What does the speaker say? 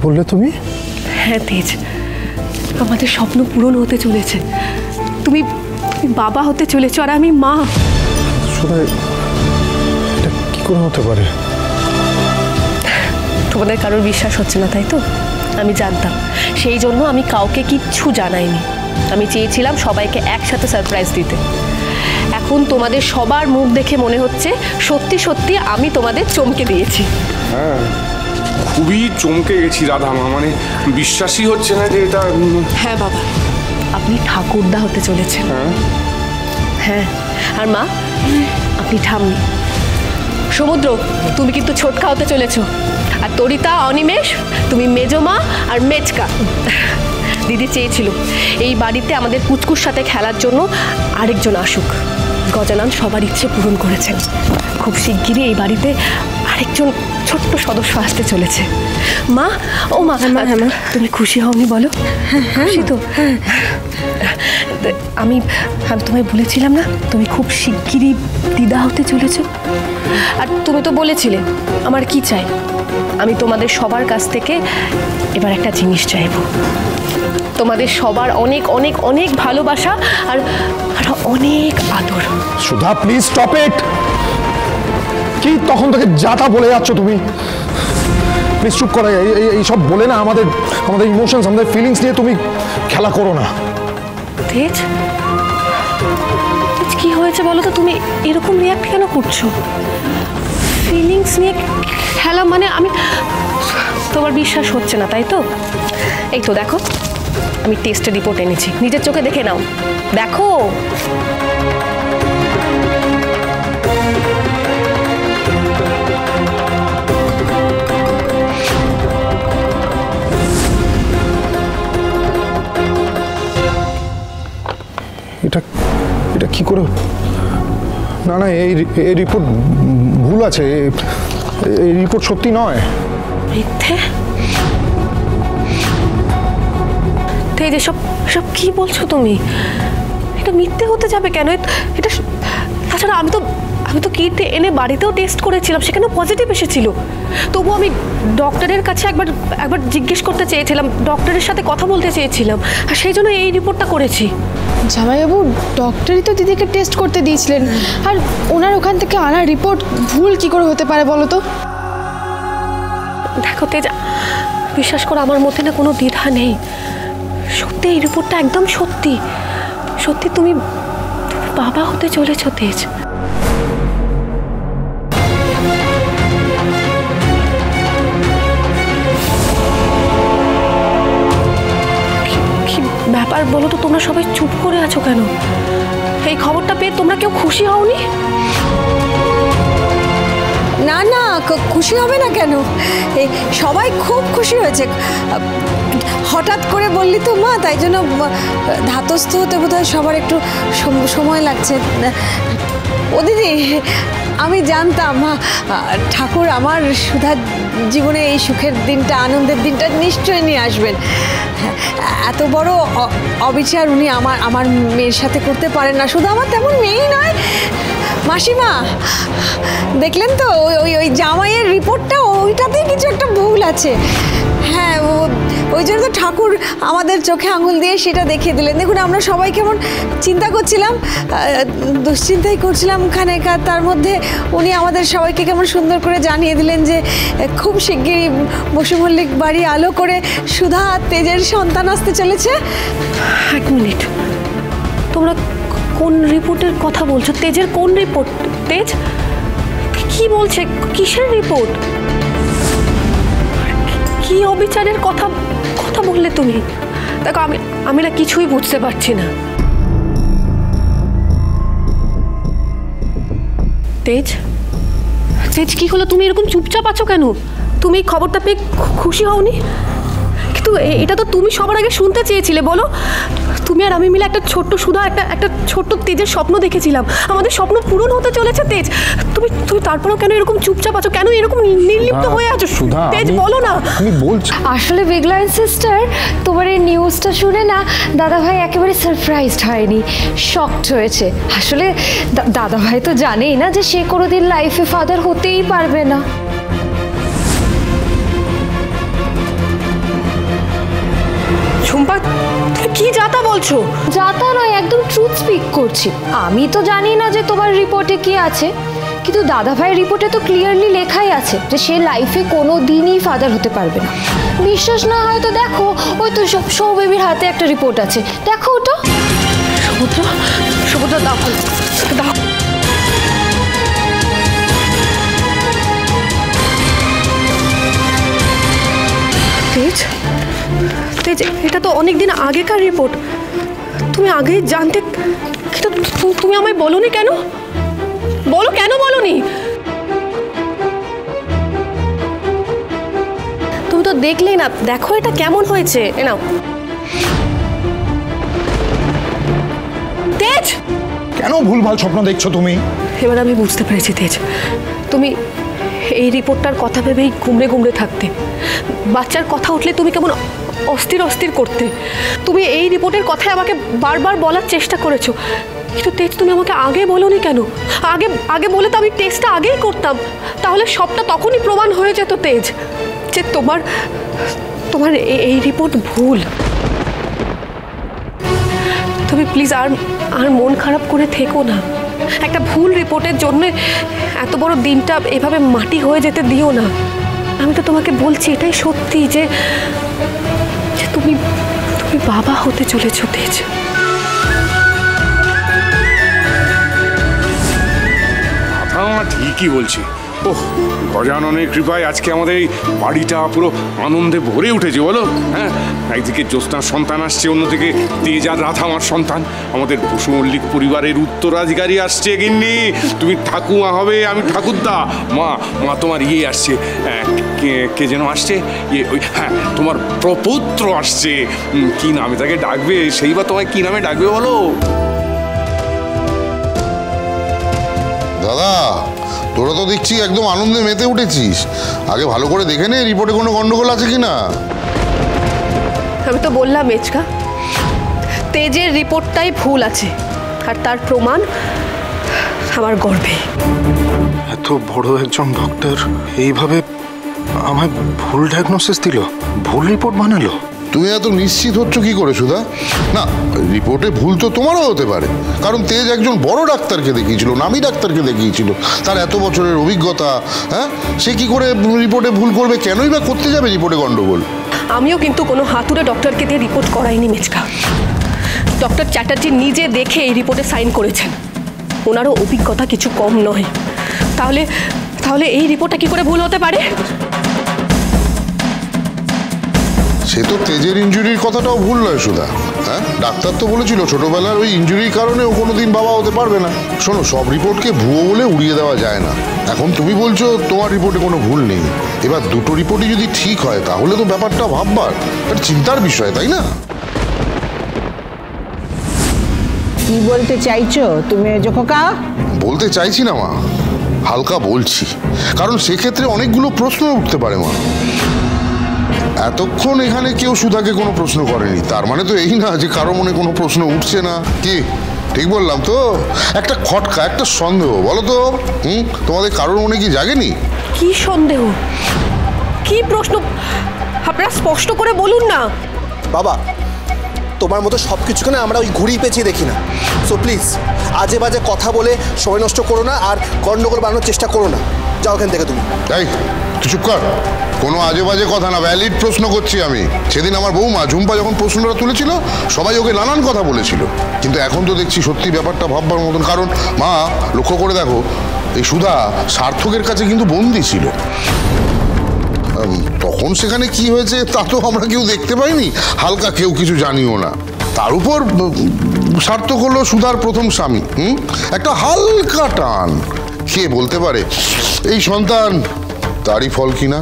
বললে তুমি? হ্যাঁ তেজ, আমাদের স্বপ্ন পূরণ হতে চলেছে। তুমি বাবা হতে চলেছো আর আমি মা। সুধা, এটা কি করে হতে পারে? তোমাদের কারোর বিশ্বাস হচ্ছে না তাই তো? আমি জানতাম, সেই জন্য আমি কাউকে কিচ্ছু জানাইনি। আমি চেয়েছিলাম সবাইকে একসাথে সারপ্রাইজ দিতে। এখন তোমাদের সবার মুখ দেখে মনে হচ্ছে সত্যি সত্যি আমি তোমাদের চমকে দিয়েছি। হ্যাঁ, খুবই চমকে গেছি রাধা মা, মানে বিশ্বাসই হচ্ছে না যে এটা। হ্যাঁ বাবা, আপনি ঠাকুরদা হতে চলেছেন। হ্যাঁ, আর মা আপনি ঠাম্মি। সমুদ্র, তুমি কিন্তু ছোটকা হতে চলেছ। আর তরিতা, অনিমেষ, তুমি মেজমা আর মেচকা। দিদি চেয়েছিল এই বাড়িতে আমাদের কুচকুর সাথে খেলার জন্য আরেকজন আসুক। গজানন সবার ইচ্ছে পূরণ করেছেন। খুব শিগগিরই এই বাড়িতে আরেকজন ছোট্ট সদস্য আসতে চলেছে। মা, ও মা, তুমি খুশি হওনি বলো? খুশি তো? আমি তোমায় বলেছিলাম না তুমি খুব শিগগিরই দিদা হতে চলেছ। আর তুমি তো বলেছিলে আমার কি চাই। আমি তোমাদের সবার কাছ থেকে এবার একটা জিনিস চাইব। তোমাদের সবার অনেক অনেক অনেক ভালোবাসা আর অনেক আদর। সুধা, প্লিজ স্টপ ইট। কি তখন থেকে যাতা বলে যাচ্ছ তুমি? প্লিজ চুপ করো। এইসব বলে না আমাদের ইমোশনস, আমাদের ফিলিংস নিয়ে তুমি খেলা করো না। তেজ, কি হয়েছে বলো তো? তুমি এরকম রিয়াক্ট কেন করছো? ফিলিংস নিয়ে খেলা মানে? আমি তোমার বিশ্বাস হচ্ছে না তাই তো? এই তো দেখো, আমি টেস্টের রিপোর্ট এনেছি, নিজের চোখে দেখে নাও। দেখো, এটা কি করে? না না, এই রিপোর্ট ভুল আছে। এই রিপোর্ট সত্যি নয়। মিথ্যে? তেজ, সব কি বলছো তুমি? এটা মিথ্যে হতে যাবে কেন? এটা তাছাড়া আমি তো কিট এনে বাড়িতেও টেস্ট করেছিলাম, সেখানেও পজিটিভ এসেছিল। তবু আমি ডক্টরের কাছে একবার জিজ্ঞেস করতে চেয়েছিলাম, ডক্টরের সাথে কথা বলতে চেয়েছিলাম, আর সেই জন্য এই রিপোর্টটা করেছি। জামাইবাবু, ডক্টরই তো দিদিকে টেস্ট করতে দিয়েছিলেন, আর ওনার ওখান থেকে আনা রিপোর্ট ভুল কি করে হতে পারে বলো তো? দেখো তেজ, বিশ্বাস করো আমার মধ্যে না কোনো দ্বিধা নেই। সত্যি এই রিপোর্টটা একদম সত্যি। সত্যি তুমি বাবা হতে চলেছো তেজ। কি ব্যাপার বলো তো? তোমরা সবাই চুপ করে আছো কেন? এই খবরটা পেয়ে তোমরা কেউ খুশি হওনি? না না, খুশি হবে না কেন? সবাই খুব খুশি হয়েছে। হঠাৎ করে বললি তো মা, তাই জন্য ধাতস্থ হতে বোধহয় সবার একটু সময় লাগছে। ও দিদি, আমি জানতাম ঠাকুর আমার সুধার জীবনে এই সুখের দিনটা, আনন্দের দিনটা নিশ্চয়ই নিয়ে আসবেন। এত বড় অবিচার উনি আমার মেয়ের সাথে করতে পারেন না। সুধা আমার তেমন মেয়েই নয়। মাসিমা, দেখলেন তো ওই জামাইয়ের রিপোর্টটা, ওইটাতেই কিছু একটা ভুল আছে। হ্যাঁ, ওই জন্য তো ঠাকুর আমাদের চোখে আঙুল দিয়ে সেটা দেখিয়ে দিলেন। দেখুন, আমরা সবাই কেমন চিন্তা করছিলাম, দুশ্চিন্তাই করছিলাম খানিকটা, তার মধ্যে উনি আমাদের সবাইকে কেমন সুন্দর করে জানিয়ে দিলেন যে খুব শিগগিরই বসু মল্লিক বাড়ি আলো করে সুধা আর তেজের সন্তান আসতে চলেছে। এক মিনিট, তোমরা কোন রিপোর্টের কথা বলছো? তেজের কোন রিপোর্ট? তেজ কি বলছে? কিসের রিপোর্ট? কি অবিচারের কথা বললে তুমি? দেখো, আমি না কিছুই বুঝতে পারছি না। তেজ, কি হলো? তুমি এরকম চুপচাপ আছো কেন? তুমি এই খবরটা পেয়ে খুশি হওনি? কিন্তু এটা তো তুমি সবার আগে শুনতে চেয়েছিলে। বলো, তুমি আর আমি মিলে একটা ছোট্ট সুধা, একটা ছোট্ট তেজের স্বপ্ন দেখেছিলাম। আমাদের স্বপ্ন পূরণ হতে চলেছে তেজ। তুমি তারপরেও কেন এরকম চুপচাপ আছো? কেন এরকম নির্লিপ্ত হয়ে আছো? তেজ, বলো না। আমি বলছি। আসলে বিগ লাইন সিস্টার, তোমার এই নিউজটা শুনে না দাদাভাই একেবারে সারপ্রাইজড হয়নি, শকড হয়েছে। আসলে দাদাভাই তো জানেই না যে সে কোনোদিন লাইফে ফাদার হতেই পারবে না। চম্পা, তুমি কি যাতা বলছো? যাতা নয়, একদম ট্রুথ স্পিক করছি। আমি তো জানি না যে তোমার রিপোর্টে কি আছে, কিন্তু দাদা ভাইয়ের রিপোর্টে তো ক্লিয়ারলি লেখাই আছে যে সে লাইফে কোনো দিনই ফাদার হতে পারবে না। বিশ্বাস না হয় তো দেখো, ওই তো সৌবেবির হাতে একটা রিপোর্ট আছে, দেখো ওটা। সমুদ্র, সমুদ্র দাও, দাও। তেজ, তেজ, এটা তো অনেকদিন আগেকার রিপোর্ট। তুমি আগেই জানতে, কিন্তু তুমি আমায় বলোনি কেন? বলো, কেন বলোনি? তুমি তো দেখলেই না, দেখো এটা কেমন হয়েছে। এ নাও। তেজ, কেন ভুলভাল স্বপ্ন দেখছো তুমি? এবার আমি বুঝতে পেরেছি তেজ, তুমি এই রিপোর্টটার কথা ভেবেই ঘুমড়ে ঘুমড়ে থাকতে। বাচ্চার কথা উঠলে তুমি কেমন অস্থির অস্থির করতে। তুমি এই রিপোর্টের কথাই আমাকে বারবার বলার চেষ্টা করেছো, কিন্তু তেজ তুমি আমাকে আগে বলোনি কেন? আগে আগে বলে তো আমি টেস্টটা আগেই করতাম, তাহলে সবটা তখনই প্রমাণ হয়ে যেত তেজ যে তোমার তোমার এই রিপোর্ট ভুল। তুমি প্লিজ আর আর মন খারাপ করে থেকো না। একটা ভুল রিপোর্টের জন্য এত বড় দিনটা এভাবে মাটি হয়ে যেতে দিও না। আমি তো তোমাকে বলছি এটাই সত্যি যে তুমি তুমি বাবা হতে চলেছো তেজ। ঠিকই বলছি। ওহ, গজাননের কৃপায় আজকে আমাদের এই বাড়িটা পুরো আনন্দে ভরে উঠেছে, বলো? হ্যাঁ, একদিকে জ্যোৎস্নার সন্তান আসছে, অন্যদিকে তেজ আর রাধা আমার সন্তান। আমাদের বসু মল্লিক পরিবারের উত্তরাধিকারী আসছে। গিন্নি, তুমি ঠাকুমা হবে, আমি ঠাকুরদা। মা, মা তোমার ইয়ে আসছে, কে যেন আসছে, ইয়ে ওই, হ্যাঁ, তোমার প্রপৌত্র আসছে। কি নামে তাকে ডাকবে? সেই বা তোমায় কি নামে ডাকবে বলো? দাদা, তোরা তো দেখছি একদম আনন্দে মেতে উঠেছিস। আগে ভালো করে দেখে নে রিপোর্টে কোনো গন্ডগোল আছে কিনা। আমি তো বললাম মেচকা, তেজের রিপোর্টটাই ভুল আছে, আর তার প্রমাণ আমার গর্বে। এত বড় একজন ডক্টর এইভাবে আমায় ভুল ডায়াগনোসিস দিল, ভুল রিপোর্ট বানালো। তুমি এত নিশ্চিত হচ্ছ কি করে সুধা? না, রিপোর্টে ভুল তো তোমারও হতে পারে, কারণ তেজ একজন বড় ডাক্তারকে দেখিয়েছিল, নামী ডাক্তারকে দেখিয়েছিল, তার এত বছরের অভিজ্ঞতা। হ্যাঁ, সে কি করে রিপোর্টে ভুল করবে? কেনই বা করতে যাবে রিপোর্টে গন্ডগোল? আমিও কিন্তু কোনো হাতুড়ে ডক্টরকে দিয়ে রিপোর্ট করাইনি মেচকা। ডক্টর চ্যাটার্জি নিজে দেখে এই রিপোর্টে সাইন করেছেন। ওনারও অভিজ্ঞতা কিছু কম নয়। তাহলে তাহলে এই রিপোর্টটা কি করে ভুল হতে পারে? সে তো তেজের ইনজুরির কথাটাও ভুল নয় সুধা। হ্যাঁ, ডাক্তার তো বলেছিল ছোটবেলার ওই ইনজুরির কারণে ও কোনোদিন বাবা হতে পারবে না। শোনো, সব রিপোর্টকে ভুয়ো বলে উড়িয়ে দেওয়া যায় না। এখন তুমি বলছো তোমার রিপোর্টে কোনো ভুল নেই, এবার দুটো রিপোর্টই যদি ঠিক হয় তাহলে তো ব্যাপারটা ভাববার, একটা চিন্তার বিষয়, তাই না? কি বলতে চাইছো তুমি খোকা? বলতে চাইছি না মা, হালকা বলছি, কারণ সেক্ষেত্রে অনেকগুলো প্রশ্ন উঠতে পারে মা। এতক্ষণ এখানে কেউ সুধাকে কোনো প্রশ্ন করেনি, তার মানে তো এই না যে কারো মনে কোনো প্রশ্ন উঠছে না। কি ঠিক বললাম তো? একটা খটকা, একটা সন্দেহ, বলো তো? তোমাদের কারোর মনে কি জাগেনি? কি সন্দেহ, কি প্রশ্ন? আপনারা স্পষ্ট করে বলুন না। বাবা, তোমার মতো সব কিছুকে না আমরা ওই ঘুরিয়ে পেঁচিয়ে দেখি না। সো প্লিজ আজে বাজে কথা বলে সময় নষ্ট করো না, আর গন্ডগোল বানানোর চেষ্টা করো না। যাও এখান থেকে তুমি। তাই তুই চুপ কর। কোনো আজে বাজে কথা না, ভ্যালিড প্রশ্ন করছি আমি। সেদিন আমার বৌমা ঝুম্পা যখন প্রশ্নটা তুলেছিল সবাই ওকে নানান কথা বলেছিল, কিন্তু এখন তো দেখছি সত্যি ব্যাপারটা ভাববার মতন। কারণ মা, লক্ষ্য করে দেখো, এই সুধা সার্থকের কাছে কিন্তু বন্দি ছিল। তখন সেখানে কি হয়েছে তা তো আমরা কেউ দেখতে পাইনি, হালকা কেউ কিছু জানিও না। তার উপর সার্থক হলো সুধার প্রথম স্বামী। একটা হালকা টান, কে বলতে পারে এই সন্তান তারই ফল কিনা?